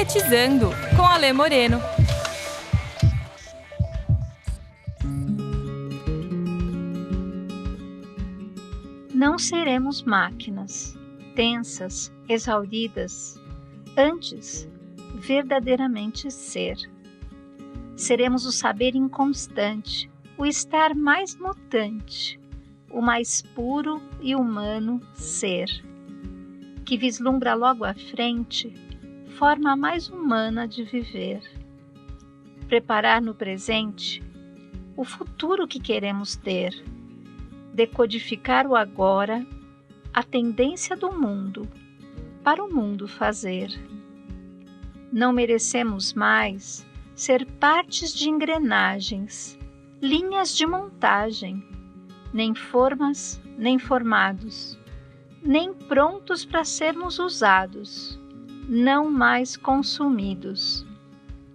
Sintetizando, com Alê Moreno. Não seremos máquinas, tensas, exauridas. Antes, verdadeiramente ser. Seremos o saber inconstante, o estar mais mutante, o mais puro e humano ser, que vislumbra logo à frente forma mais humana de viver. Preparar no presente o futuro que queremos ter, decodificar o agora, a tendência do mundo, para o mundo fazer. Não merecemos mais ser partes de engrenagens, linhas de montagem, nem formas, nem formados, nem prontos para sermos usados, não mais consumidos,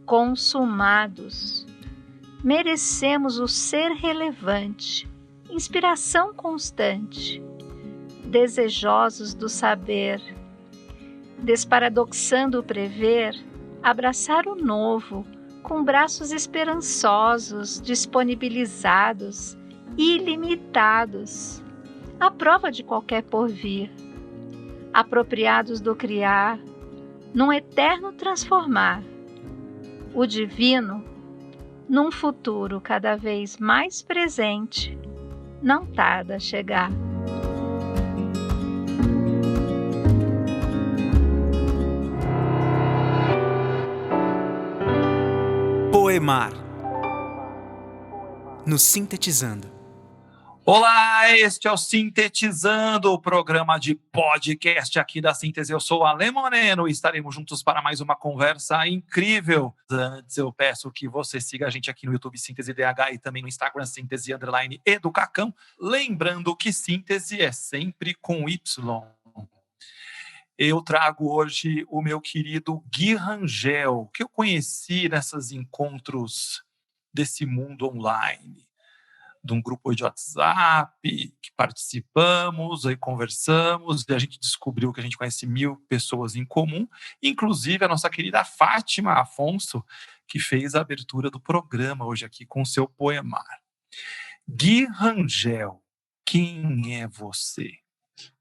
consumados. Merecemos o ser relevante, inspiração constante, desejosos do saber, desparadoxando o prever, abraçar o novo, com braços esperançosos, disponibilizados, ilimitados, à prova de qualquer porvir, apropriados do criar, num eterno transformar, o divino, num futuro cada vez mais presente, não tarda a chegar. Poemar no Sintetizando. Olá, este é o Sintetizando, o programa de podcast aqui da Síntese. Eu sou o Alê Moreno e estaremos juntos para mais uma conversa incrível. Antes eu peço que você siga a gente aqui no YouTube Síntese DH e também no Instagram Síntese_Educacão. Lembrando que síntese é sempre com Y. Eu trago hoje o meu querido Gui Rangel, que eu conheci nesses encontros desse mundo online, de um grupo de WhatsApp, que participamos, aí conversamos, e a gente descobriu que a gente conhece 1000 pessoas em comum, inclusive a nossa querida Fátima Afonso, que fez a abertura do programa hoje aqui com o seu poemar. Gui Rangel, quem é você?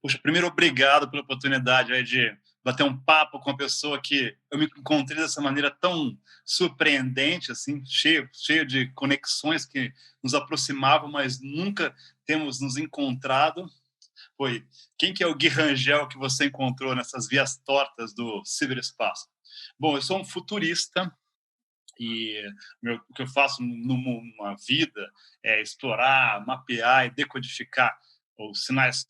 Puxa, primeiro, obrigado pela oportunidade aí de bater um papo com uma pessoa que eu me encontrei dessa maneira tão surpreendente, assim, cheio de conexões que nos aproximavam, mas nunca temos nos encontrado. Quem que é o Gui Rangel que você encontrou nessas vias tortas do ciberespaço? Bom, eu sou um futurista e o que eu faço numa vida é explorar, mapear e decodificar os sinais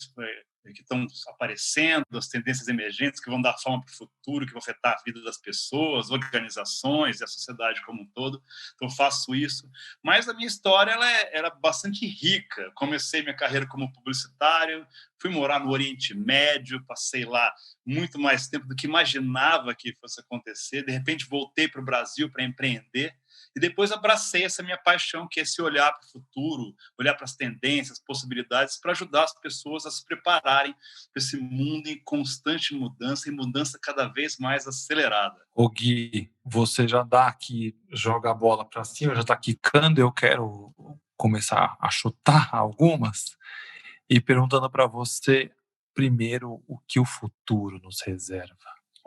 que estão aparecendo, as tendências emergentes que vão dar forma para o futuro, que vão afetar a vida das pessoas, organizações e a sociedade como um todo. Então, eu faço isso. Mas a minha história era bastante rica. Comecei minha carreira como publicitário, fui morar no Oriente Médio, passei lá muito mais tempo do que imaginava que fosse acontecer. De repente, voltei para o Brasil para empreender. E depois abracei essa minha paixão, que é esse olhar para o futuro, olhar para as tendências, possibilidades, para ajudar as pessoas a se prepararem para esse mundo em constante mudança e mudança cada vez mais acelerada. Ô Gui, você já dá aqui, joga a bola para cima, já está quicando, eu quero começar a chutar algumas e perguntando para você, primeiro, o que o futuro nos reserva?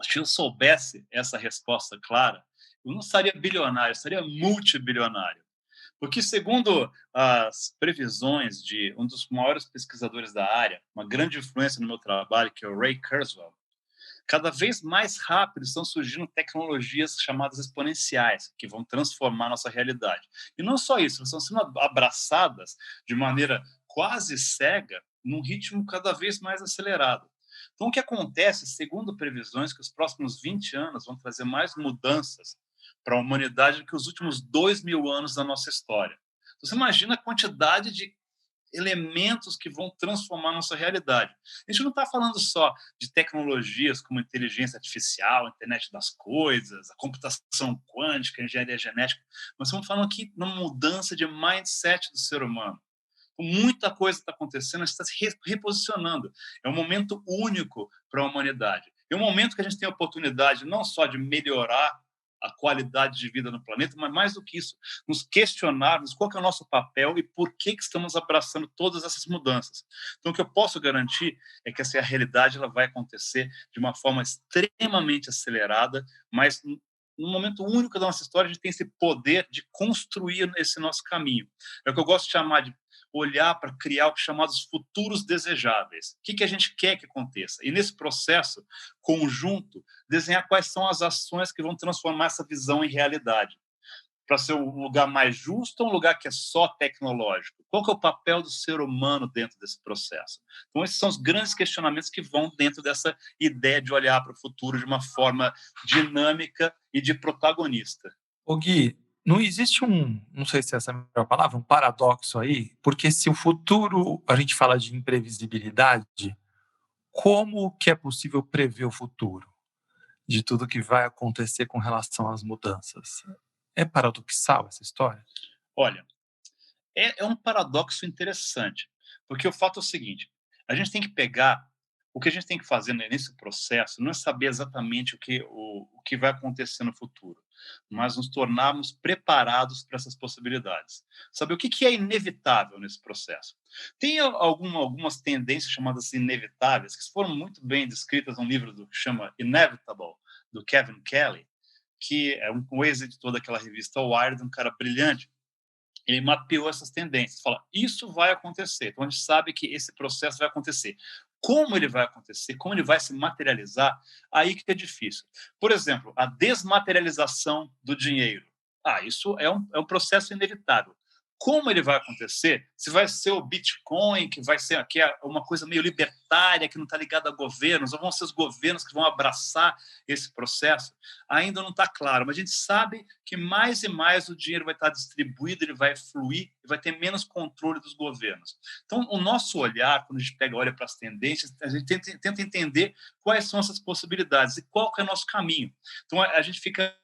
Se eu soubesse essa resposta clara, eu não estaria bilionário, eu estaria multibilionário. Porque, segundo as previsões de um dos maiores pesquisadores da área, uma grande influência no meu trabalho, que é o Ray Kurzweil, cada vez mais rápido estão surgindo tecnologias chamadas exponenciais, que vão transformar a nossa realidade. E não só isso, elas estão sendo abraçadas de maneira quase cega, num ritmo cada vez mais acelerado. Então, o que acontece, segundo previsões, que os próximos 20 anos vão trazer mais mudanças para a humanidade do que os últimos 2000 anos da nossa história. Então, você imagina a quantidade de elementos que vão transformar a nossa realidade. A gente não está falando só de tecnologias como inteligência artificial, internet das coisas, a computação quântica, a engenharia genética, nós estamos falando aqui de uma mudança de mindset do ser humano. Muita coisa está acontecendo, a gente está se reposicionando. É um momento único para a humanidade. É um momento que a gente tem a oportunidade não só de melhorar a qualidade de vida no planeta, mas mais do que isso, nos questionarmos qual que é o nosso papel e por que estamos abraçando todas essas mudanças. Então, o que eu posso garantir é que essa realidade ela vai acontecer de uma forma extremamente acelerada, mas num momento único da nossa história, a gente tem esse poder de construir esse nosso caminho. É o que eu gosto de chamar de olhar para criar o que chamados futuros desejáveis. O que a gente quer que aconteça? E nesse processo conjunto, desenhar quais são as ações que vão transformar essa visão em realidade. Para ser um lugar mais justo ou um lugar que é só tecnológico? Qual que é o papel do ser humano dentro desse processo? Então, esses são os grandes questionamentos que vão dentro dessa ideia de olhar para o futuro de uma forma dinâmica e de protagonista. Ô Gui, não existe não sei se essa é a melhor palavra, um paradoxo aí, porque se o futuro, a gente fala de imprevisibilidade, como que é possível prever o futuro de tudo que vai acontecer com relação às mudanças? É paradoxal essa história? Olha, é um paradoxo interessante, porque o fato é o seguinte, a gente tem que pegar, o que a gente tem que fazer nesse processo não é saber exatamente o que vai acontecer no futuro, mas nos tornarmos preparados para essas possibilidades. Saber o que é inevitável nesse processo. Tem algumas tendências chamadas inevitáveis, que foram muito bem descritas num livro que chama Inevitable, do Kevin Kelly, que é um ex-editor daquela revista Wired, um cara brilhante. Ele mapeou essas tendências, fala, isso vai acontecer. Então, a gente sabe que esse processo vai acontecer. Como ele vai acontecer, como ele vai se materializar, aí que é difícil. Por exemplo, a desmaterialização do dinheiro. Isso é um processo inevitável. Como ele vai acontecer? Se vai ser o Bitcoin, que vai ser aqui uma coisa meio libertária, que não está ligada a governos, ou vão ser os governos que vão abraçar esse processo, ainda não está claro. Mas a gente sabe que mais e mais o dinheiro vai estar distribuído, ele vai fluir e vai ter menos controle dos governos. Então, o nosso olhar, quando a gente olha para as tendências, a gente tenta entender quais são essas possibilidades e qual que é o nosso caminho. Então, a gente fica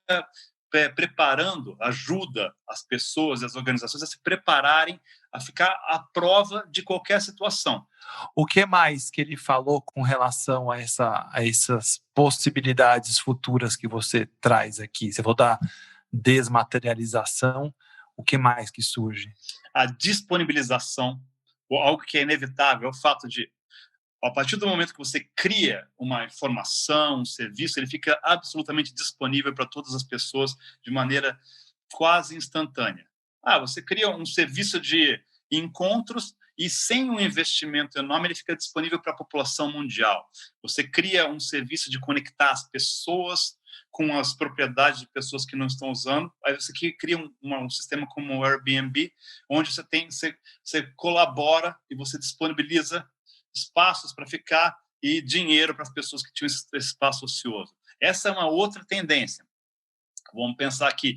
preparando, ajuda as pessoas e as organizações a se prepararem a ficar à prova de qualquer situação. O que mais que ele falou com relação a essas possibilidades futuras que você traz aqui? Você falou da desmaterialização, o que mais que surge? A disponibilização, algo que é inevitável, é o fato de, a partir do momento que você cria uma informação, um serviço, ele fica absolutamente disponível para todas as pessoas de maneira quase instantânea. Você cria um serviço de encontros e sem um investimento enorme ele fica disponível para a população mundial. Você cria um serviço de conectar as pessoas com as propriedades de pessoas que não estão usando. Aí você cria um sistema como o Airbnb, onde você colabora e você disponibiliza espaços para ficar e dinheiro para as pessoas que tinham esse espaço ocioso. Essa é uma outra tendência. Vamos pensar aqui,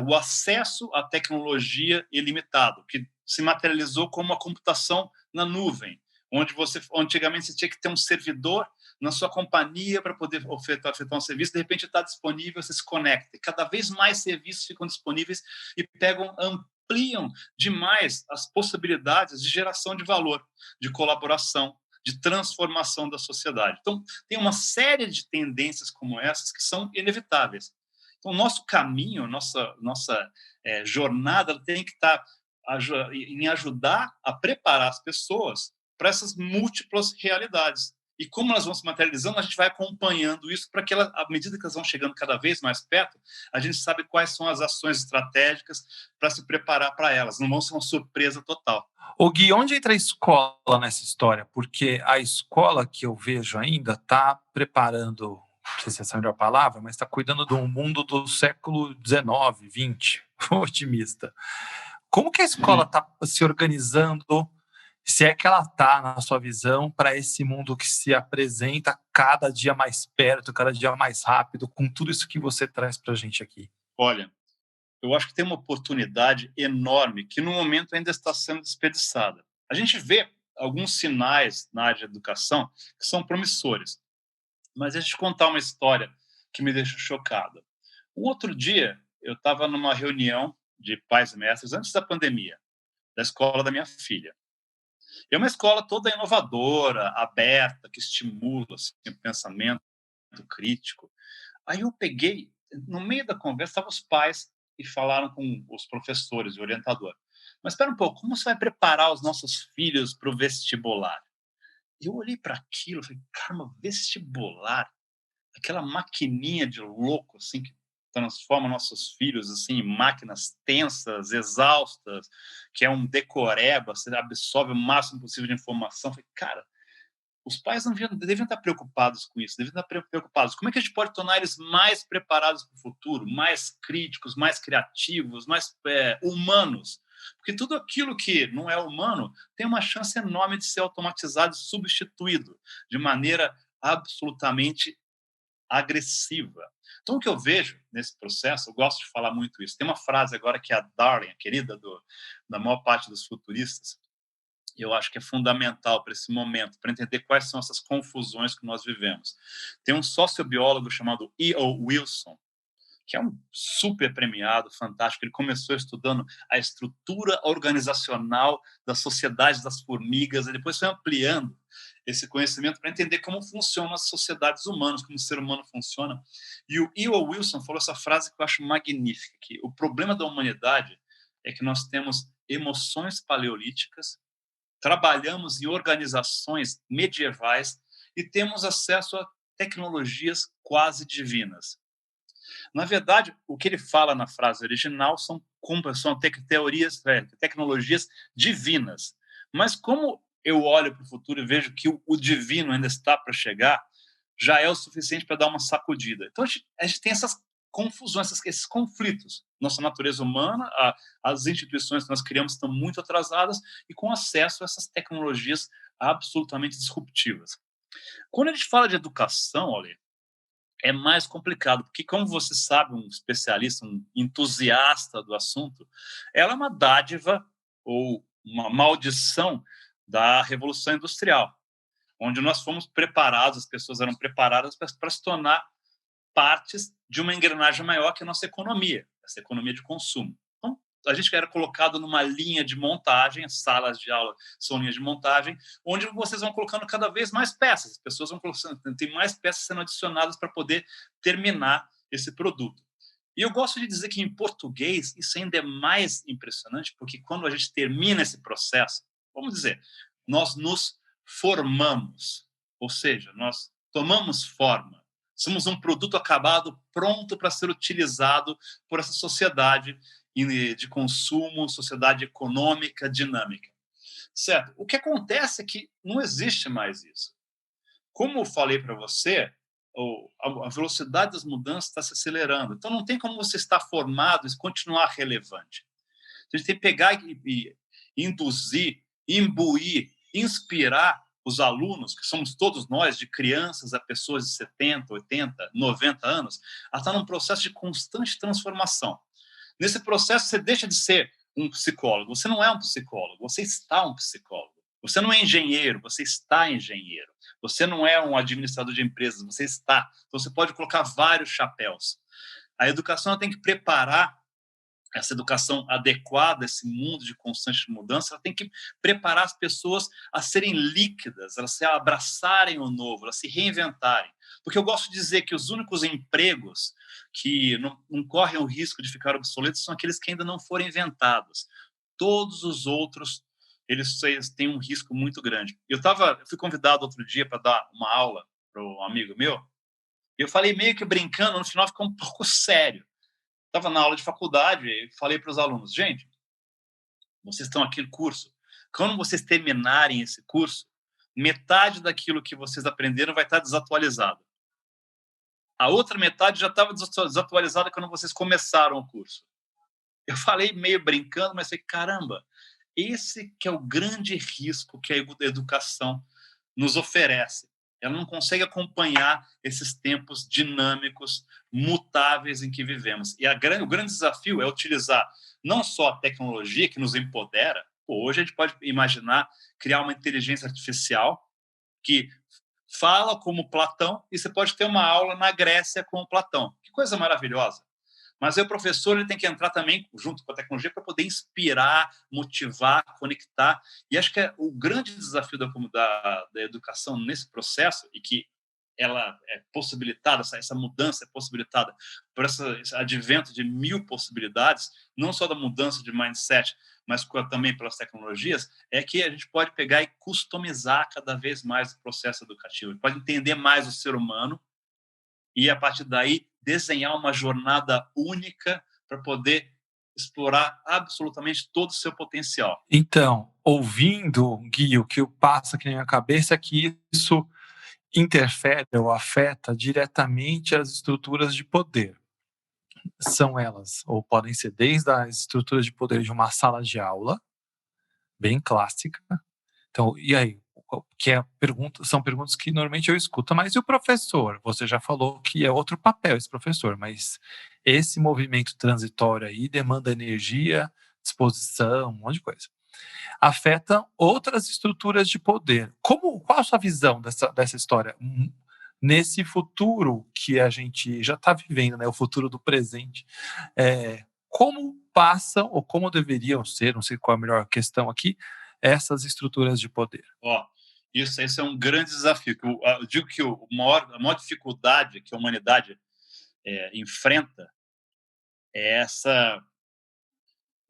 o acesso à tecnologia ilimitado, que se materializou como a computação na nuvem, onde antigamente você tinha que ter um servidor na sua companhia para poder ofertar um serviço, de repente está disponível, você se conecta. E cada vez mais serviços ficam disponíveis e ampliam demais as possibilidades de geração de valor, de colaboração, de transformação da sociedade. Então, tem uma série de tendências como essas que são inevitáveis. Então, nosso caminho, nossa jornada tem que estar em ajudar a preparar as pessoas para essas múltiplas realidades. E como elas vão se materializando, a gente vai acompanhando isso para que, à medida que elas vão chegando cada vez mais perto, a gente sabe quais são as ações estratégicas para se preparar para elas. Não vão ser uma surpresa total. Ô Gui, onde entra a escola nessa história? Porque a escola que eu vejo ainda está preparando, não sei se essa é a melhor palavra, mas está cuidando do mundo do século XIX, XX, otimista. Como que a escola está se organizando, se é que ela está, na sua visão, para esse mundo que se apresenta cada dia mais perto, cada dia mais rápido, com tudo isso que você traz para a gente aqui? Olha, eu acho que tem uma oportunidade enorme que, no momento, ainda está sendo desperdiçada. A gente vê alguns sinais na área de educação que são promissores. Mas deixa eu te contar uma história que me deixou chocada. Um outro dia, eu estava numa reunião de pais e mestres, antes da pandemia, da escola da minha filha. É uma escola toda inovadora, aberta, que estimula assim, o pensamento crítico. Aí eu peguei, no meio da conversa, estavam os pais e falaram com os professores e o orientador. Mas espera um pouco, como você vai preparar os nossos filhos para o vestibular? E eu olhei para aquilo e falei, caramba, vestibular? Aquela maquininha de louco assim que transforma nossos filhos assim em máquinas tensas, exaustas, que é um decoreba, você absorve o máximo possível de informação. Eu falei, cara, os pais não deviam estar preocupados com isso, deviam estar preocupados. Como é que a gente pode tornar eles mais preparados para o futuro, mais críticos, mais criativos, mais humanos? Porque tudo aquilo que não é humano tem uma chance enorme de ser automatizado e substituído de maneira absolutamente agressiva. Então, o que eu vejo nesse processo, eu gosto de falar muito isso. Tem uma frase agora que é a Darling, a querida da maior parte dos futuristas, e eu acho que é fundamental para esse momento, para entender quais são essas confusões que nós vivemos. Tem um sociobiólogo chamado E.O. Wilson, que é um super premiado, fantástico. Ele começou estudando a estrutura organizacional da sociedade das formigas, e depois foi ampliando esse conhecimento para entender como funcionam as sociedades humanas, como o ser humano funciona. E o E.O. Wilson falou essa frase que eu acho magnífica, que o problema da humanidade é que nós temos emoções paleolíticas, trabalhamos em organizações medievais e temos acesso a tecnologias quase divinas. Na verdade, o que ele fala na frase original são teorias, tecnologias divinas. Mas como eu olho para o futuro e vejo que o divino ainda está para chegar, já é o suficiente para dar uma sacudida. Então, a gente tem essas confusões, esses conflitos. Nossa natureza humana, as instituições que nós criamos estão muito atrasadas e com acesso a essas tecnologias absolutamente disruptivas. Quando a gente fala de educação, olha, é mais complicado, porque como você sabe, um especialista, um entusiasta do assunto, ela é uma dádiva ou uma maldição da Revolução Industrial, onde nós fomos preparados, as pessoas eram preparadas para se tornar partes de uma engrenagem maior que a nossa economia, essa economia de consumo. Então, a gente era colocado numa linha de montagem, as salas de aula são linhas de montagem, onde vocês vão colocando cada vez mais peças, as pessoas vão colocando, tem mais peças sendo adicionadas para poder terminar esse produto. E eu gosto de dizer que em português isso ainda é mais impressionante, porque quando a gente termina esse processo, vamos dizer, nós nos formamos, ou seja, nós tomamos forma, somos um produto acabado pronto para ser utilizado por essa sociedade de consumo, sociedade econômica dinâmica. Certo? O que acontece é que não existe mais isso. Como eu falei para você, a velocidade das mudanças está se acelerando. Então, não tem como você estar formado e continuar relevante. A gente tem que pegar e induzir, imbuir, inspirar os alunos, que somos todos nós, de crianças a pessoas de 70, 80, 90 anos, a estar num processo de constante transformação. Nesse processo, você deixa de ser um psicólogo. Você não é um psicólogo, você está um psicólogo. Você não é engenheiro, você está engenheiro. Você não é um administrador de empresas, você está. Então, você pode colocar vários chapéus. A educação tem que preparar essa educação adequada a esse mundo de constante mudança, ela tem que preparar as pessoas a serem líquidas, elas se abraçarem o novo, elas se reinventarem. Porque eu gosto de dizer que os únicos empregos que não correm o risco de ficar obsoletos são aqueles que ainda não foram inventados. Todos os outros, eles têm um risco muito grande. Eu fui convidado outro dia para dar uma aula para um amigo meu, e eu falei meio que brincando, no final ficou um pouco sério. Estava na aula de faculdade e falei para os alunos, gente, vocês estão aqui no curso, quando vocês terminarem esse curso, metade daquilo que vocês aprenderam vai estar desatualizado. A outra metade já estava desatualizada quando vocês começaram o curso. Eu falei meio brincando, mas falei, caramba, esse que é o grande risco que a educação nos oferece. Ela não consegue acompanhar esses tempos dinâmicos, mutáveis em que vivemos. E o grande desafio é utilizar não só a tecnologia que nos empodera. Hoje a gente pode imaginar criar uma inteligência artificial que fala como Platão e você pode ter uma aula na Grécia com o Platão. Que coisa maravilhosa. Mas aí o professor ele tem que entrar também junto com a tecnologia para poder inspirar, motivar, conectar. E acho que o grande desafio da educação nesse processo, e que ela é possibilitada, essa mudança é possibilitada por esse advento de 1000 possibilidades, não só da mudança de mindset, mas também pelas tecnologias, é que a gente pode pegar e customizar cada vez mais o processo educativo. A gente pode entender mais o ser humano e, a partir daí, desenhar uma jornada única para poder explorar absolutamente todo o seu potencial. Então, ouvindo, Gui, o que passa aqui na minha cabeça é que isso interfere ou afeta diretamente as estruturas de poder. São elas, ou podem ser desde as estruturas de poder de uma sala de aula, bem clássica. Então, e aí? São perguntas que normalmente eu escuto, mas e o professor? Você já falou que é outro papel esse professor, mas esse movimento transitório aí demanda energia, disposição, um monte de coisa. Afeta outras estruturas de poder. Qual a sua visão dessa história? Nesse futuro que a gente já está vivendo, né, o futuro do presente, como passam, ou como deveriam ser, não sei qual é a melhor questão aqui, essas estruturas de poder? Isso é um grande desafio. Eu digo que a maior dificuldade que a humanidade enfrenta é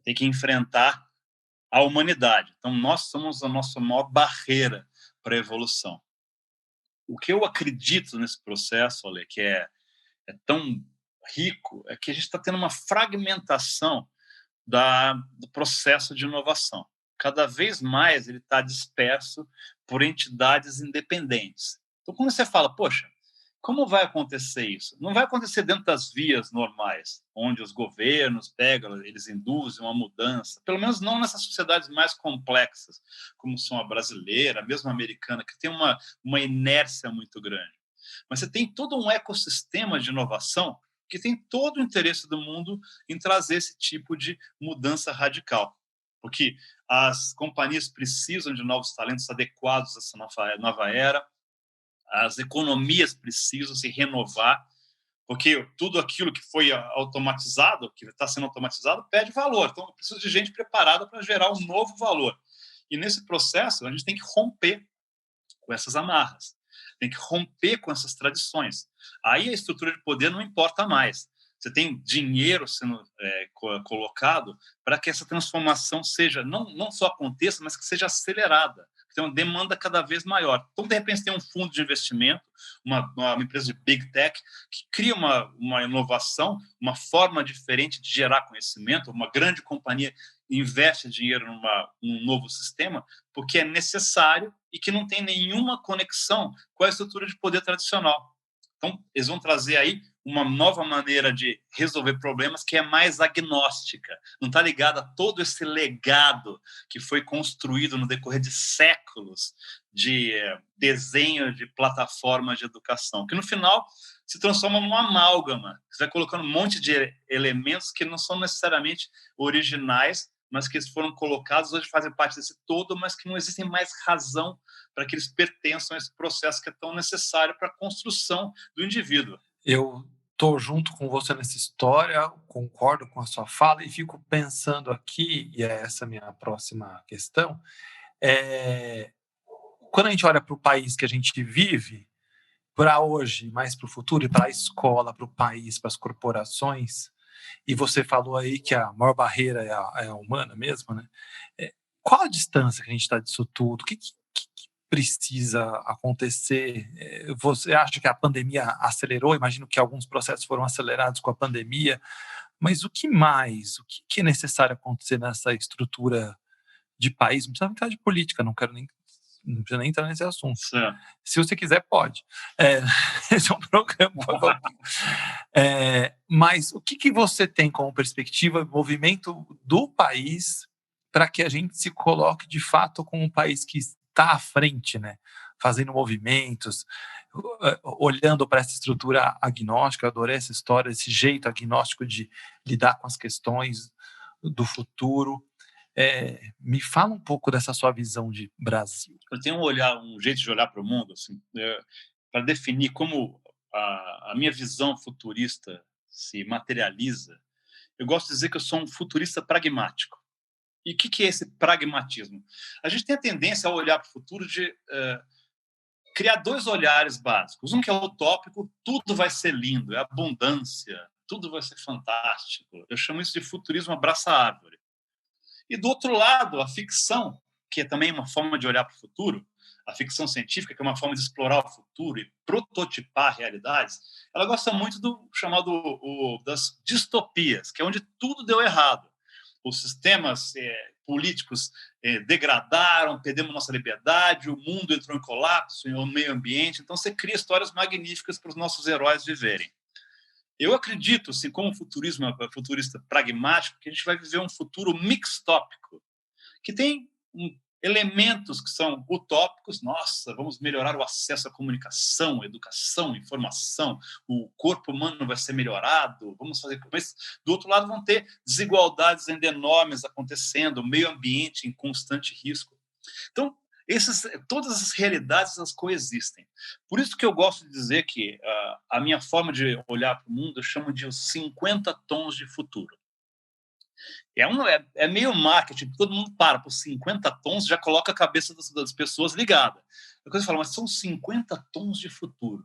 ter que enfrentar a humanidade. Então, nós somos a nossa maior barreira para a evolução. O que eu acredito nesse processo, Ale, que é tão rico, é que a gente está tendo uma fragmentação do processo de inovação. Cada vez mais ele está disperso por entidades independentes. Então, quando você fala, poxa, como vai acontecer isso? Não vai acontecer dentro das vias normais, onde os governos pegam, eles induzem uma mudança, pelo menos não nessas sociedades mais complexas, como são a brasileira, mesmo a americana, que tem uma inércia muito grande. Mas você tem todo um ecossistema de inovação que tem todo o interesse do mundo em trazer esse tipo de mudança radical. Porque as companhias precisam de novos talentos adequados a essa nova era, as economias precisam se renovar, porque tudo aquilo que foi automatizado, que está sendo automatizado, perde valor. Então, eu preciso de gente preparada para gerar um novo valor. E nesse processo, a gente tem que romper com essas amarras, tem que romper com essas tradições. Aí a estrutura de poder não importa mais. Você tem dinheiro sendo colocado para que essa transformação seja, não só aconteça, mas que seja acelerada. Tem uma demanda cada vez maior. Então, de repente, tem um fundo de investimento, uma empresa de Big Tech, que cria uma inovação, uma forma diferente de gerar conhecimento, uma grande companhia investe dinheiro num novo sistema, porque é necessário e que não tem nenhuma conexão com a estrutura de poder tradicional. Então, eles vão trazer aí uma nova maneira de resolver problemas que é mais agnóstica, não está ligada a todo esse legado que foi construído no decorrer de séculos de desenho de plataformas de educação, que no final se transforma numa amálgama. Você vai colocando um monte de elementos que não são necessariamente originais, mas que foram colocados, hoje fazem parte desse todo, mas que não existem mais razão para que eles pertençam a esse processo que é tão necessário para a construção do indivíduo. Eu estou junto com você nessa história, concordo com a sua fala e fico pensando aqui, e é essa a minha próxima questão, quando a gente olha para o país que a gente vive, para hoje, mais para o futuro, e para a escola, para o país, para as corporações, e você falou aí que a maior barreira é a humana mesmo, né? Qual a distância que a gente está disso tudo? O que precisa acontecer? Você acha que a pandemia acelerou? Imagino que alguns processos foram acelerados com a pandemia, mas o que mais? O que é necessário acontecer nessa estrutura de país? Não precisa entrar de política, não precisa nem entrar nesse assunto. Certo. Se você quiser, pode. Esse é um programa. Mas o que você tem como perspectiva, movimento do país, para que a gente se coloque de fato como um país que está à frente, né? Fazendo movimentos, olhando para essa estrutura agnóstica? Eu adorei essa história, esse jeito agnóstico de lidar com as questões do futuro. Me fala um pouco dessa sua visão de Brasil. Eu tenho um jeito de olhar para o mundo, assim, para definir como a minha visão futurista se materializa, eu gosto de dizer que eu sou um futurista pragmático. E o que é esse pragmatismo? A gente tem a tendência a olhar para o futuro de criar dois olhares básicos. Um que é utópico, tudo vai ser lindo, é abundância, tudo vai ser fantástico. Eu chamo isso de futurismo abraça-árvore. E do outro lado, a ficção, que é também uma forma de olhar para o futuro, a ficção científica, que é uma forma de explorar o futuro e prototipar realidades, ela gosta muito do chamado das distopias, que é onde tudo deu errado. Os sistemas políticos degradaram, perdemos nossa liberdade, o mundo entrou em colapso, o meio ambiente. Então, você cria histórias magníficas para os nossos heróis viverem. Eu acredito, assim, como futurista pragmático, que a gente vai viver um futuro mixtópico, que tem elementos que são utópicos. Nossa, vamos melhorar o acesso à comunicação, educação, informação, o corpo humano vai ser melhorado, vamos fazer... Mas, do outro lado, vão ter desigualdades ainda enormes acontecendo, o meio ambiente em constante risco. Então, todas as realidades, elas coexistem. Por isso que eu gosto de dizer que a minha forma de olhar para o mundo eu chamo de os 50 tons de futuro. É meio marketing, todo mundo para por 50 tons, já coloca a cabeça das pessoas ligada. A coisa fala, mas são 50 tons de futuro.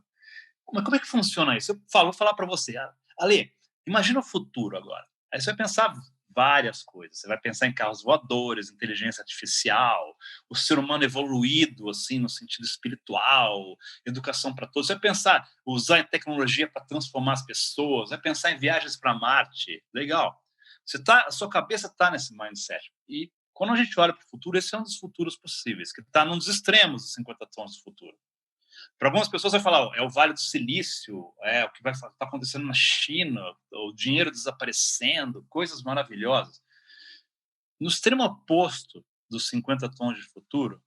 Como é que funciona isso? Vou falar para você. Ale, imagina o futuro agora. Aí você vai pensar várias coisas. Você vai pensar em carros voadores, inteligência artificial, o ser humano evoluído, assim, no sentido espiritual, educação para todos. Você vai pensar, usar a tecnologia para transformar as pessoas, vai pensar em viagens para Marte. Legal. A sua cabeça está nesse mindset. E quando a gente olha para o futuro, esse é um dos futuros possíveis, que está num dos extremos dos 50 tons de futuro. Para algumas pessoas vai falar, é o Vale do Silício, é o que vai estar acontecendo na China, o dinheiro desaparecendo, coisas maravilhosas. No extremo oposto dos 50 tons de futuro,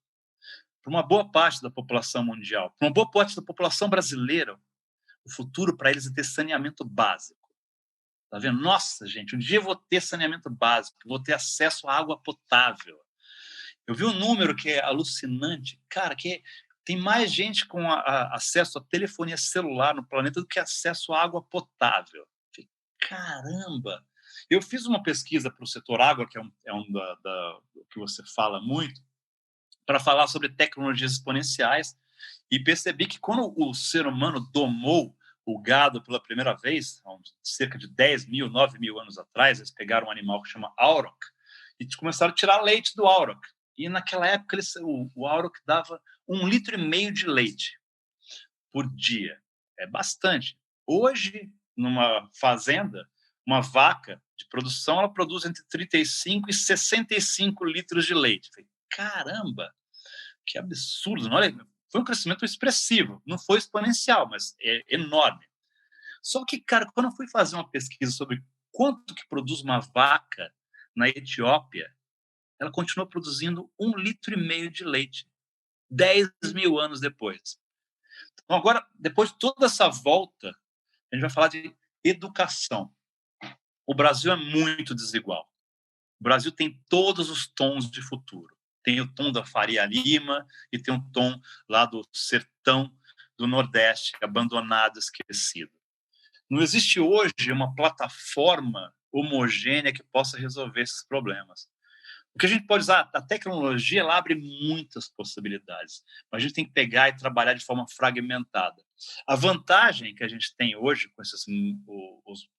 para uma boa parte da população mundial, para uma boa parte da população brasileira, o futuro para eles é ter saneamento básico. Tá vendo? Nossa, gente, um dia eu vou ter saneamento básico, vou ter acesso à água potável. Eu vi um número que é alucinante, cara, que tem mais gente com acesso à telefonia celular no planeta do que acesso à água potável. Caramba! Eu fiz uma pesquisa para o setor água, que é um que você fala muito, para falar sobre tecnologias exponenciais, e percebi que quando o ser humano domou o gado pela primeira vez, há cerca de 10 mil, 9 mil anos atrás, eles pegaram um animal que chama auroch e começaram a tirar leite do auroch. E naquela época o auroch dava 1,5 litro de leite por dia. É bastante. Hoje, numa fazenda, uma vaca de produção, ela produz entre 35 e 65 litros de leite. Falei, caramba, que absurdo. Olha, foi um crescimento expressivo. Não foi exponencial, mas é enorme. Só que, cara, quando eu fui fazer uma pesquisa sobre quanto que produz uma vaca na Etiópia, ela continua produzindo 1,5 litro de leite, 10 mil anos depois. Então, agora, depois de toda essa volta, a gente vai falar de educação. O Brasil é muito desigual. O Brasil tem todos os tons de futuro. Tem o tom da Faria Lima e tem o tom lá do sertão do Nordeste, abandonado, esquecido. Não existe hoje uma plataforma homogênea que possa resolver esses problemas. O que a gente pode usar, a tecnologia, ela abre muitas possibilidades, mas a gente tem que pegar e trabalhar de forma fragmentada. A vantagem que a gente tem hoje com os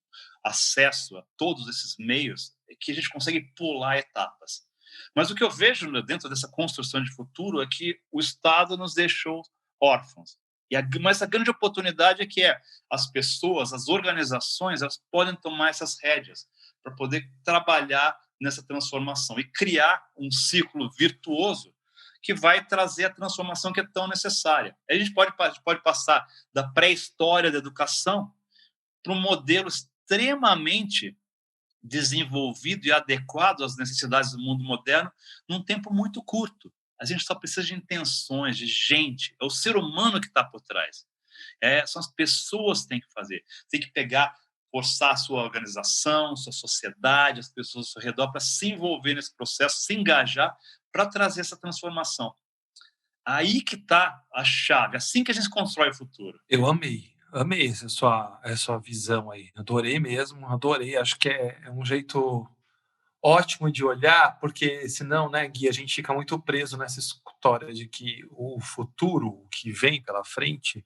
acesso a todos esses meios é que a gente consegue pular etapas. Mas o que eu vejo dentro dessa construção de futuro é que o Estado nos deixou órfãos. Mas a grande oportunidade é que as pessoas, as organizações, elas podem tomar essas rédeas para poder trabalhar nessa transformação e criar um ciclo virtuoso que vai trazer a transformação que é tão necessária. A gente pode passar da pré-história da educação para um modelo extremamente desenvolvido e adequado às necessidades do mundo moderno num tempo muito curto. A gente só precisa de intenções, de gente. É o ser humano que está por trás. São as pessoas que têm que fazer. Tem que pegar, forçar a sua organização, sua sociedade, as pessoas ao seu redor para se envolver nesse processo, se engajar para trazer essa transformação. Aí que está a chave. Assim que a gente constrói o futuro. Eu amei. Amei essa sua visão aí. Adorei mesmo, adorei. Acho que é um jeito ótimo de olhar, porque senão, né, Gui, a gente fica muito preso nessa história de que o futuro, o que vem pela frente,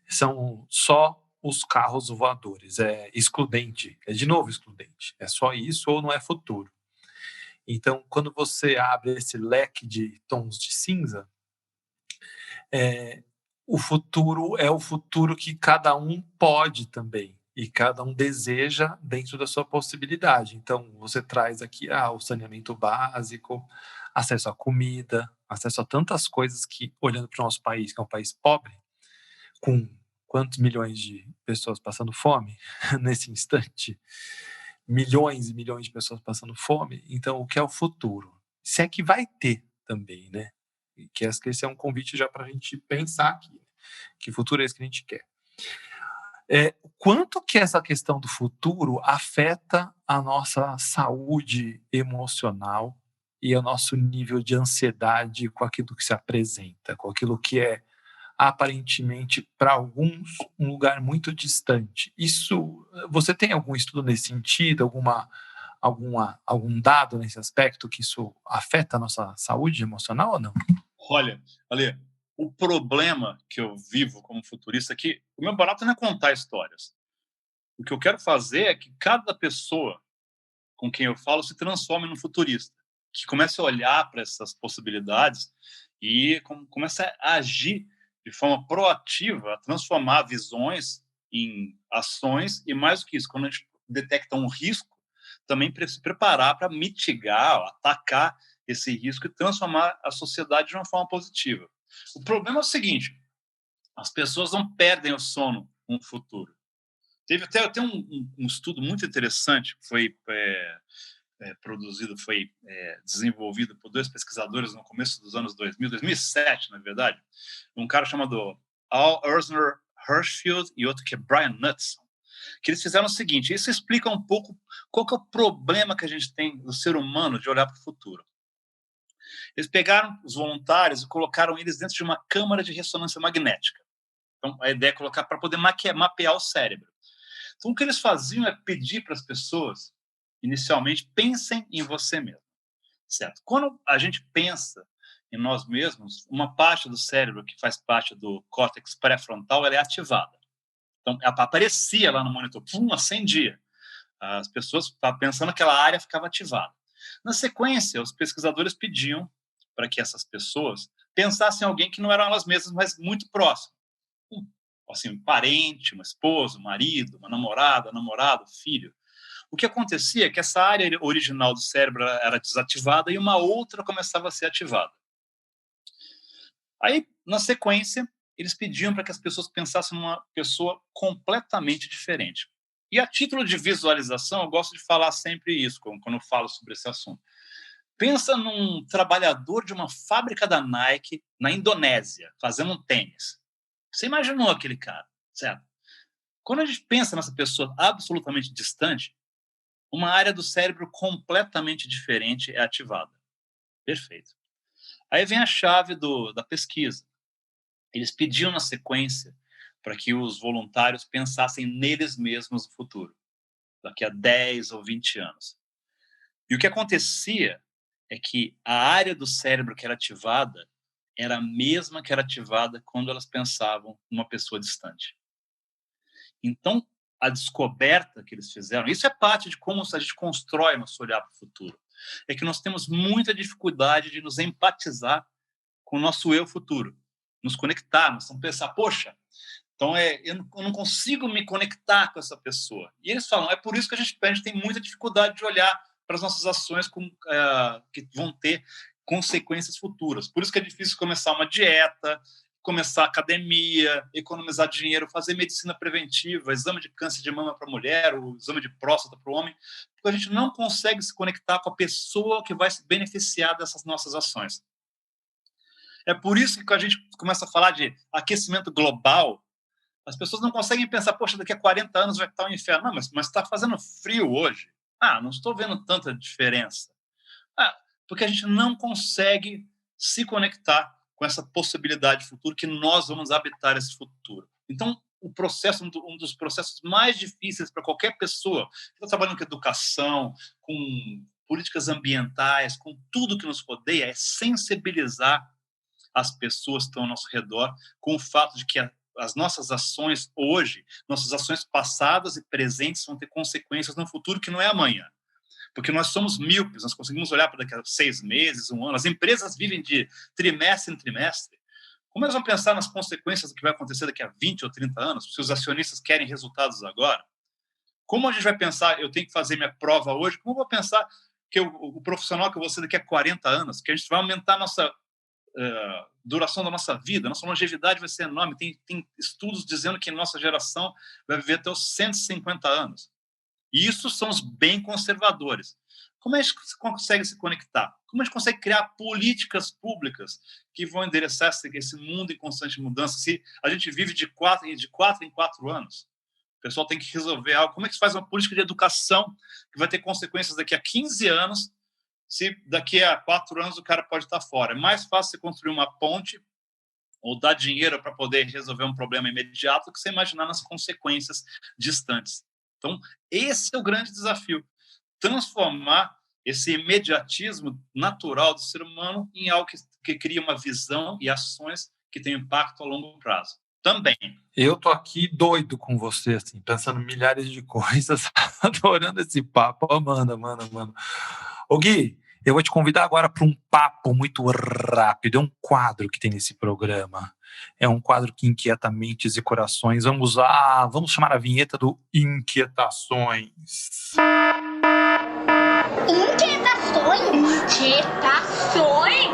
são só os carros voadores. É excludente, é de novo excludente. É só isso ou não é futuro. Então, quando você abre esse leque de tons de cinza, é, o futuro é o futuro que cada um pode também e cada um deseja dentro da sua possibilidade. Então, você traz aqui o saneamento básico, acesso à comida, acesso a tantas coisas que, olhando para o nosso país, que é um país pobre, com quantos milhões de pessoas passando fome nesse instante, milhões e milhões de pessoas passando fome, então o que é o futuro? Se é que vai ter também, né? E que esse é um convite já para a gente pensar aqui, né? Que futuro é esse que a gente quer? Quanto que essa questão do futuro afeta a nossa saúde emocional e o nosso nível de ansiedade com aquilo que se apresenta, com aquilo que é aparentemente para alguns um lugar muito distante. Isso, você tem algum estudo nesse sentido, algum dado nesse aspecto que isso afeta a nossa saúde emocional ou não? Olha, Ale, o problema que eu vivo como futurista é que o meu barato não é contar histórias. O que eu quero fazer é que cada pessoa com quem eu falo se transforme num futurista, que comece a olhar para essas possibilidades e comece a agir de forma proativa, a transformar visões em ações e, mais do que isso, quando a gente detecta um risco, também se preparar para mitigar, atacar esse risco e transformar a sociedade de uma forma positiva. O problema é o seguinte: as pessoas não perdem o sono no futuro. Teve até um estudo muito interessante que foi produzido, foi desenvolvido por dois pesquisadores no começo dos anos 2000, 2007, na verdade. Um cara chamado Al Erzner Hirschfield e outro que é Brian Knudson, que eles fizeram o seguinte: isso explica um pouco qual que é o problema que a gente tem do ser humano de olhar para o futuro. Eles pegaram os voluntários e colocaram eles dentro de uma câmara de ressonância magnética. Então, a ideia é colocar para poder mapear o cérebro. Então, o que eles faziam é pedir para as pessoas, inicialmente, pensem em você mesmo, certo? Quando a gente pensa em nós mesmos, uma parte do cérebro que faz parte do córtex pré-frontal, ela é ativada. Então, ela aparecia lá no monitor, acendia. As pessoas estavam pensando que aquela área ficava ativada. Na sequência, os pesquisadores pediam para que essas pessoas pensassem em alguém que não eram elas mesmas, mas muito próximo. Assim, um parente, uma esposa, um marido, uma namorada, namorado, filho. O que acontecia é que essa área original do cérebro era desativada e uma outra começava a ser ativada. Aí, na sequência, eles pediam para que as pessoas pensassem numa pessoa completamente diferente. E a título de visualização, eu gosto de falar sempre isso, quando eu falo sobre esse assunto. Pensa num trabalhador de uma fábrica da Nike na Indonésia, fazendo um tênis. Você imaginou aquele cara, certo? Quando a gente pensa nessa pessoa absolutamente distante, uma área do cérebro completamente diferente é ativada. Perfeito. Aí vem a chave da pesquisa. Eles pediam na sequência para que os voluntários pensassem neles mesmos no futuro, daqui a 10 ou 20 anos. E o que acontecia é que a área do cérebro que era ativada era a mesma que era ativada quando elas pensavam numa pessoa distante. Então, a descoberta que eles fizeram, isso é parte de como a gente constrói nosso olhar para o futuro, é que nós temos muita dificuldade de nos empatizar com o nosso eu futuro, nos conectarmos, então pensar, poxa, então eu não consigo me conectar com essa pessoa. E eles falam, é por isso que a gente tem muita dificuldade de olhar para as nossas ações que vão ter consequências futuras. Por isso que é difícil começar uma dieta, começar academia, economizar dinheiro, fazer medicina preventiva, exame de câncer de mama para a mulher, o exame de próstata para o homem, porque a gente não consegue se conectar com a pessoa que vai se beneficiar dessas nossas ações. É por isso que a gente começa a falar de aquecimento global. As pessoas não conseguem pensar, poxa, daqui a 40 anos vai estar um inferno. Não, mas está fazendo frio hoje. Não estou vendo tanta diferença. Porque a gente não consegue se conectar com essa possibilidade de futuro, que nós vamos habitar esse futuro. Então, um dos processos mais difíceis para qualquer pessoa que está trabalhando com educação, com políticas ambientais, com tudo que nos rodeia, é sensibilizar as pessoas que estão ao nosso redor com o fato de que as nossas ações hoje, nossas ações passadas e presentes vão ter consequências no futuro que não é amanhã. Porque nós somos míopes, nós conseguimos olhar para daqui a 6 meses, 1 ano. As empresas vivem de trimestre em trimestre. Como eles vão pensar nas consequências do que vai acontecer daqui a 20 ou 30 anos, se os acionistas querem resultados agora? Como a gente vai pensar, eu tenho que fazer minha prova hoje, como eu vou pensar que o profissional que eu vou ser daqui a 40 anos, que a gente vai aumentar a nossa duração da nossa vida, nossa longevidade vai ser enorme. Tem estudos dizendo que nossa geração vai viver até os 150 anos. E isso são os bem conservadores. Como a gente consegue se conectar? Como a gente consegue criar políticas públicas que vão endereçar esse mundo em constante mudança? Se a gente vive de 4 em 4 anos, o pessoal tem que resolver algo. Como é que se faz uma política de educação que vai ter consequências daqui a 15 anos, se daqui a 4 anos o cara pode estar fora? É mais fácil você construir uma ponte ou dar dinheiro para poder resolver um problema imediato do que você imaginar nas consequências distantes. Então, esse é o grande desafio. Transformar esse imediatismo natural do ser humano em algo que cria uma visão e ações que tenham impacto a longo prazo. Também. Eu tô aqui doido com você, assim, pensando em milhares de coisas, adorando esse papo. Oh, manda. Ô Gui, eu vou te convidar agora para um papo muito rápido. É um quadro que tem nesse programa. É um quadro que inquieta mentes e corações. Vamos chamar a vinheta do Inquietações.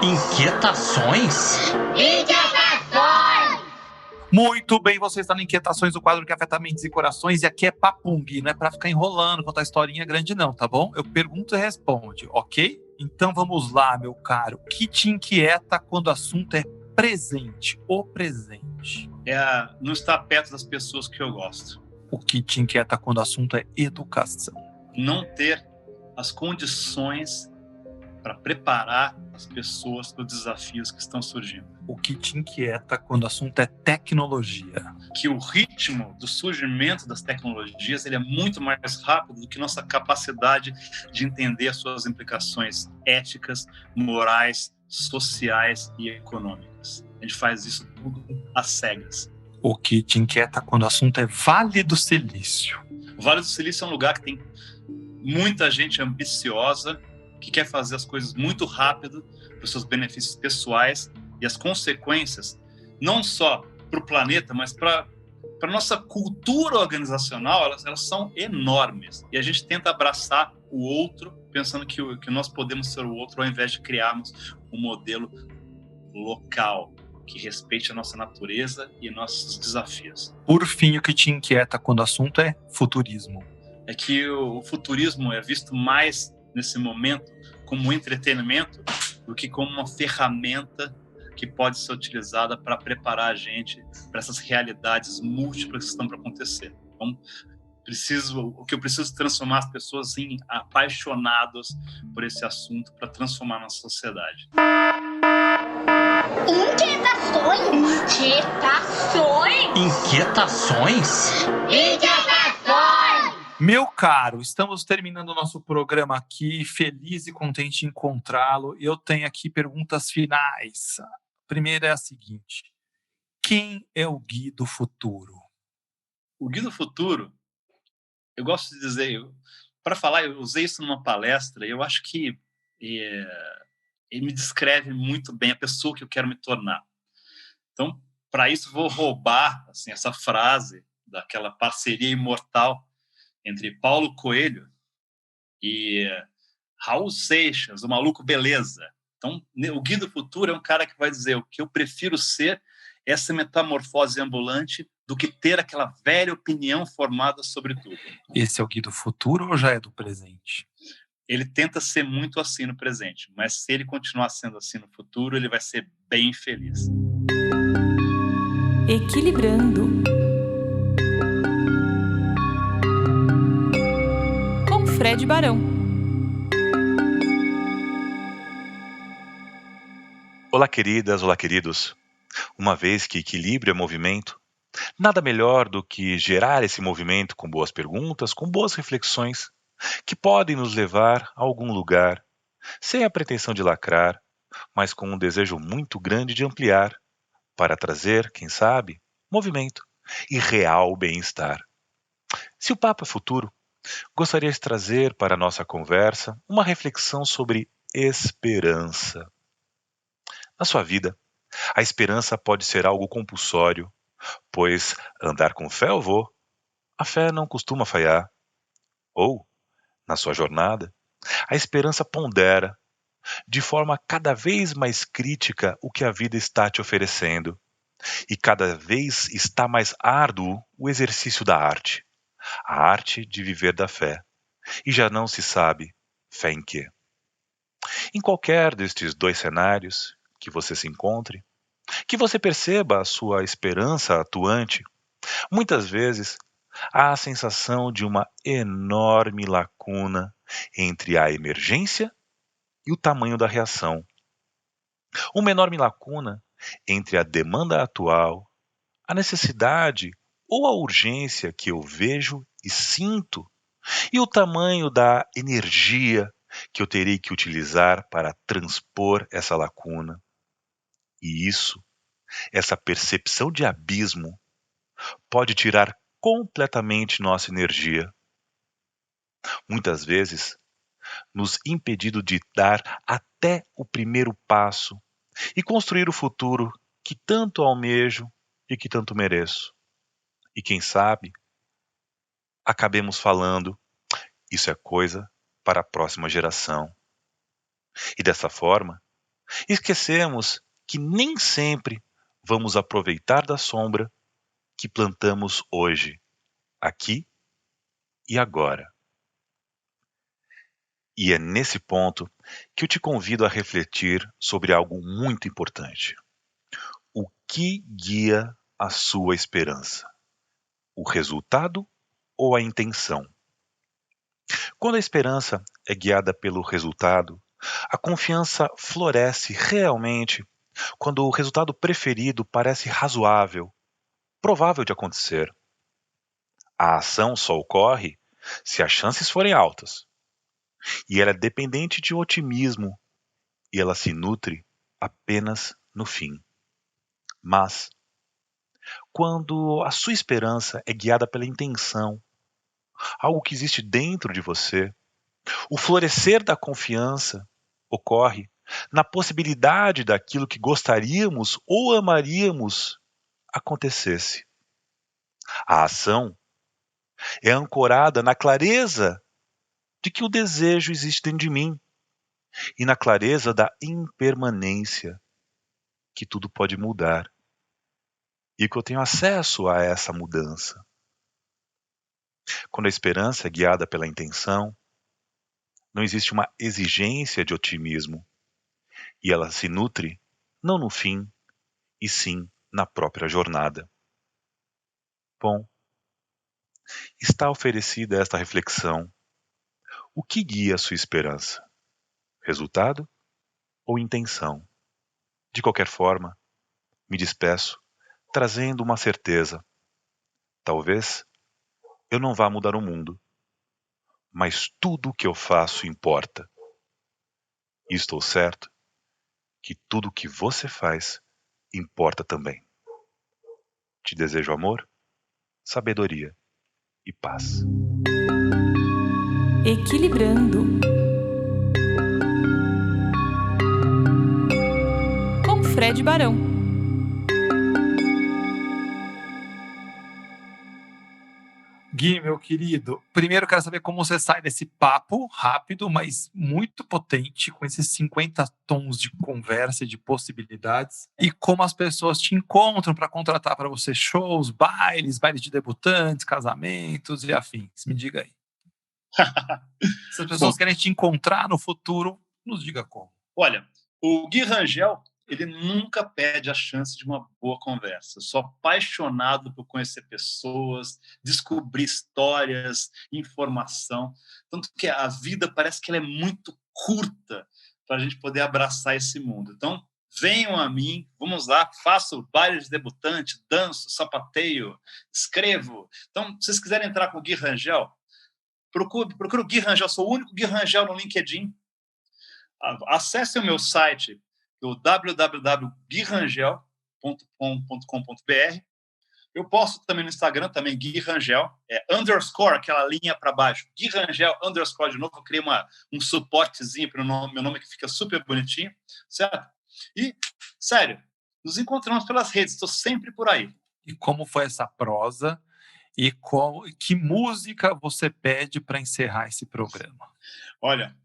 Inquietações? Muito bem, você está no Inquietações, o quadro que afeta mentes e corações. E aqui é papum, Gui, não é para ficar enrolando, contar historinha grande não, tá bom? Eu pergunto e responde, ok? Então vamos lá, meu caro. O que te inquieta quando o assunto é presente, o presente? Não estar perto das pessoas que eu gosto. O que te inquieta quando o assunto é educação? Não ter as condições para preparar as pessoas para os desafios que estão surgindo. O que te inquieta quando o assunto é tecnologia? Que o ritmo do surgimento das tecnologias ele é muito mais rápido do que nossa capacidade de entender as suas implicações éticas, morais, sociais e econômicas. A gente faz isso tudo às cegas. O que te inquieta quando o assunto é Vale do Silício? O Vale do Silício é um lugar que tem muita gente ambiciosa, que quer fazer as coisas muito rápido para os seus benefícios pessoais e as consequências, não só para o planeta, mas para a nossa cultura organizacional, elas são enormes. E a gente tenta abraçar o outro, pensando que nós podemos ser o outro, ao invés de criarmos um modelo local que respeite a nossa natureza e nossos desafios. Por fim, o que te inquieta quando o assunto é futurismo? É que o futurismo é visto mais nesse momento como entretenimento do que como uma ferramenta que pode ser utilizada para preparar a gente para essas realidades múltiplas que estão para acontecer. Então, o que eu preciso transformar as pessoas em apaixonadas por esse assunto para transformar a nossa sociedade. Inquietações? Meu caro, estamos terminando o nosso programa aqui, feliz e contente de encontrá-lo. Eu tenho aqui perguntas finais. A primeira é a seguinte: quem é o Gui do futuro? O Gui do futuro, eu gosto de dizer, para falar, eu usei isso numa palestra, e eu acho que ele me descreve muito bem a pessoa que eu quero me tornar. Então, para isso, vou roubar assim, essa frase daquela parceria imortal entre Paulo Coelho e Raul Seixas, o maluco beleza. Então, o Gui do futuro é um cara que vai dizer: o que eu prefiro ser essa metamorfose ambulante do que ter aquela velha opinião formada sobre tudo. Esse é o Gui do futuro ou já é do presente? Ele tenta ser muito assim no presente, mas se ele continuar sendo assim no futuro, ele vai ser bem feliz. Equilibrando. Com Fred Barão. Olá, queridas, olá, queridos. Uma vez que equilíbrio é movimento, Nada melhor do que gerar esse movimento com boas perguntas, com boas reflexões, que podem nos levar a algum lugar, sem a pretensão de lacrar, mas com um desejo muito grande de ampliar, para trazer, quem sabe, movimento e real bem-estar. Se o papo é futuro, gostaria de trazer para a nossa conversa uma reflexão sobre esperança. Na sua vida, a esperança pode ser algo compulsório, pois andar com fé eu vou, a fé não costuma falhar. Ou, na sua jornada, a esperança pondera, de forma cada vez mais crítica, o que a vida está te oferecendo, e cada vez está mais árduo o exercício da arte, a arte de viver da fé, e já não se sabe fé em quê. Em qualquer destes dois cenários que você se encontre, que você perceba a sua esperança atuante, muitas vezes há a sensação de uma enorme lacuna entre a emergência e o tamanho da reação. Uma enorme lacuna entre a demanda atual, a necessidade ou a urgência que eu vejo e sinto, e o tamanho da energia que eu terei que utilizar para transpor essa lacuna. E isso, essa percepção de abismo, pode tirar completamente nossa energia. Muitas vezes, nos impedindo de dar até o primeiro passo e construir o futuro que tanto almejo e que tanto mereço. E quem sabe, acabemos falando, isso é coisa para a próxima geração. E dessa forma, esquecemos que nem sempre vamos aproveitar da sombra que plantamos hoje, aqui e agora. E é nesse ponto que eu te convido a refletir sobre algo muito importante. O que guia a sua esperança? O resultado ou a intenção? Quando a esperança é guiada pelo resultado, a confiança floresce realmente quando o resultado preferido parece razoável, provável de acontecer. A ação só ocorre se as chances forem altas. E ela é dependente de otimismo e ela se nutre apenas no fim. Mas, quando a sua esperança é guiada pela intenção, algo que existe dentro de você, o florescer da confiança ocorre na possibilidade daquilo que gostaríamos ou amaríamos acontecesse. A ação é ancorada na clareza de que o desejo existe dentro de mim e na clareza da impermanência, que tudo pode mudar e que eu tenho acesso a essa mudança. Quando a esperança é guiada pela intenção, não existe uma exigência de otimismo e ela se nutre não no fim, e sim na própria jornada. Bom, está oferecida esta reflexão. O que guia a sua esperança? Resultado ou intenção? De qualquer forma, me despeço trazendo uma certeza. Talvez eu não vá mudar o mundo, mas tudo o que eu faço importa. E estou certo que tudo o que você faz importa também. Te desejo amor, sabedoria e paz. Equilibrando com Fred Barão. Gui, meu querido, primeiro quero saber como você sai desse papo rápido, mas muito potente, com esses 50 tons de conversa e de possibilidades, e como as pessoas te encontram para contratar para você shows, bailes de debutantes, casamentos e afins. Me diga aí. Se as pessoas querem te encontrar no futuro, nos diga como. Olha, o Gui Rangel, ele nunca perde a chance de uma boa conversa. Eu sou apaixonado por conhecer pessoas, descobrir histórias, informação. Tanto que a vida parece que ela é muito curta para a gente poder abraçar esse mundo. Então, venham a mim, vamos lá, faço baile de debutante, danço, sapateio, escrevo. Então, se vocês quiserem entrar com o Gui Rangel, procure o Gui Rangel, sou o único Gui Rangel no LinkedIn. Acesse o meu site, o www.guirangel.com.br. Eu posto também no Instagram, também Gui Rangel, underscore, aquela linha para baixo, Gui Rangel, underscore, de novo, eu criei um suportezinho para o meu nome que fica super bonitinho, certo? E, sério, nos encontramos pelas redes, estou sempre por aí. E como foi essa prosa? E que música você pede para encerrar esse programa? Olha,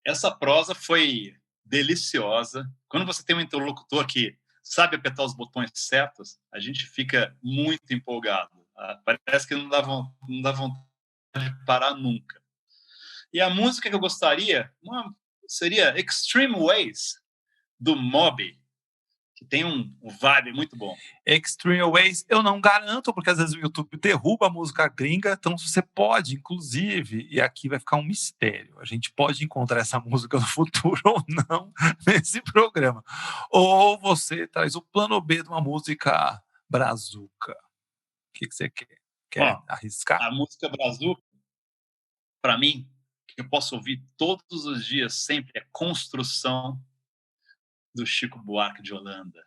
essa prosa foi deliciosa. Quando você tem um interlocutor que sabe apertar os botões certos, a gente fica muito empolgado. Parece que não dá vontade de parar nunca. E a música que eu gostaria seria Extreme Ways, do Moby, que tem um vibe muito bom. Extreme Ways, eu não garanto, porque às vezes o YouTube derruba a música gringa, então você pode, inclusive, e aqui vai ficar um mistério, a gente pode encontrar essa música no futuro ou não nesse programa. Ou você traz o plano B de uma música brazuca. O que você quer? Quer arriscar? A música brazuca, para mim, que eu posso ouvir todos os dias, sempre, é Construção, do Chico Buarque de Holanda.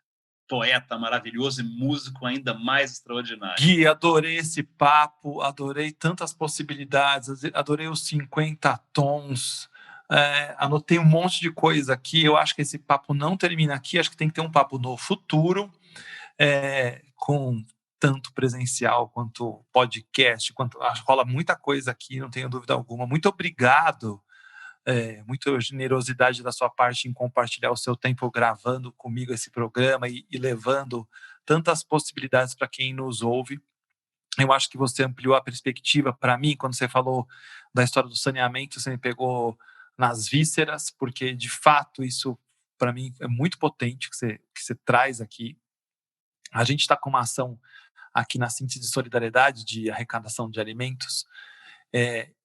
Poeta maravilhoso e músico ainda mais extraordinário. Gui, adorei esse papo, adorei tantas possibilidades, adorei os 50 tons, anotei um monte de coisa aqui. Eu acho que esse papo não termina aqui, acho que tem que ter um papo no futuro, com tanto presencial quanto podcast, acho que rola muita coisa aqui, não tenho dúvida alguma. Muito obrigado. Muita generosidade da sua parte em compartilhar o seu tempo gravando comigo esse programa e levando tantas possibilidades para quem nos ouve. Eu acho que você ampliou a perspectiva para mim. Quando você falou da história do saneamento, você me pegou nas vísceras, porque de fato isso para mim é muito potente que você traz aqui. A gente está com uma ação aqui na Síntese de Solidariedade de arrecadação de alimentos,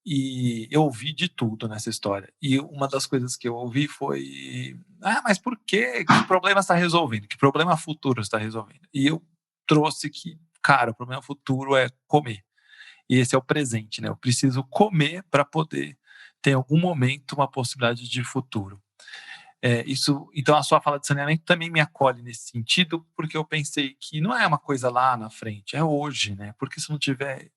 e eu ouvi de tudo nessa história. E uma das coisas que eu ouvi foi: mas por quê? Que problema está resolvendo? Que problema futuro está resolvendo? E eu trouxe que, cara, o problema futuro é comer. E esse é o presente, né? Eu preciso comer para poder ter em algum momento uma possibilidade de futuro. Então a sua fala de saneamento também me acolhe nesse sentido, porque eu pensei que não é uma coisa lá na frente, é hoje, né? Porque se não tiver...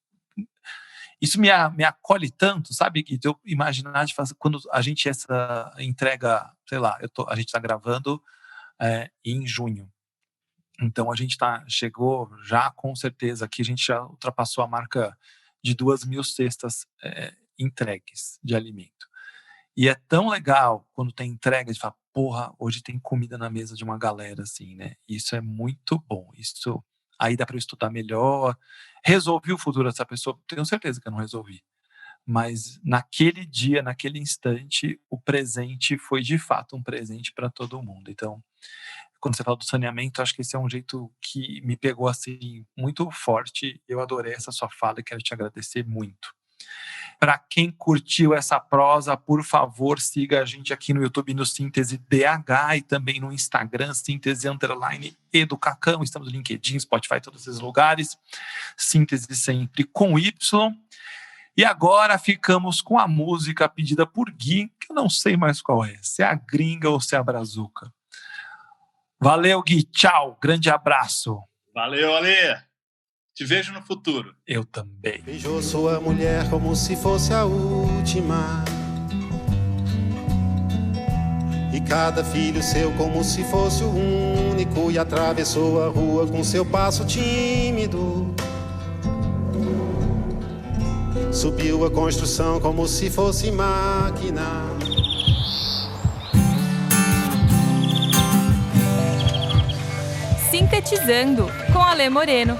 Isso me acolhe tanto, sabe? De eu imaginar de fazer, quando a gente essa entrega, sei lá, a gente está gravando em junho. Então a gente chegou já com certeza aqui, a gente já ultrapassou a marca de 2.000 cestas entregues de alimento. E é tão legal quando tem entrega de falar, porra, hoje tem comida na mesa de uma galera, assim, né? Isso é muito bom. Isso aí dá para eu estudar melhor. Resolvi o futuro dessa pessoa? Tenho certeza que eu não resolvi. Mas naquele dia, naquele instante, o presente foi de fato um presente para todo mundo. Então, quando você fala do saneamento, acho que esse é um jeito que me pegou assim muito forte. Eu adorei essa sua fala e quero te agradecer muito. Para quem curtiu essa prosa, por favor, siga a gente aqui no YouTube no Síntese DH e também no Instagram, Síntese_Educacão. Estamos no LinkedIn, Spotify, todos esses lugares. Síntese sempre com Y. E agora ficamos com a música pedida por Gui, que eu não sei mais qual é, se é a gringa ou se é a brazuca. Valeu, Gui. Tchau. Grande abraço. Valeu, Ale. Te vejo no futuro. Eu também. Beijou sua mulher como se fosse a última, e cada filho seu como se fosse o único, e atravessou a rua com seu passo tímido. Subiu a construção como se fosse máquina. Sintetizando com Alê Moreno.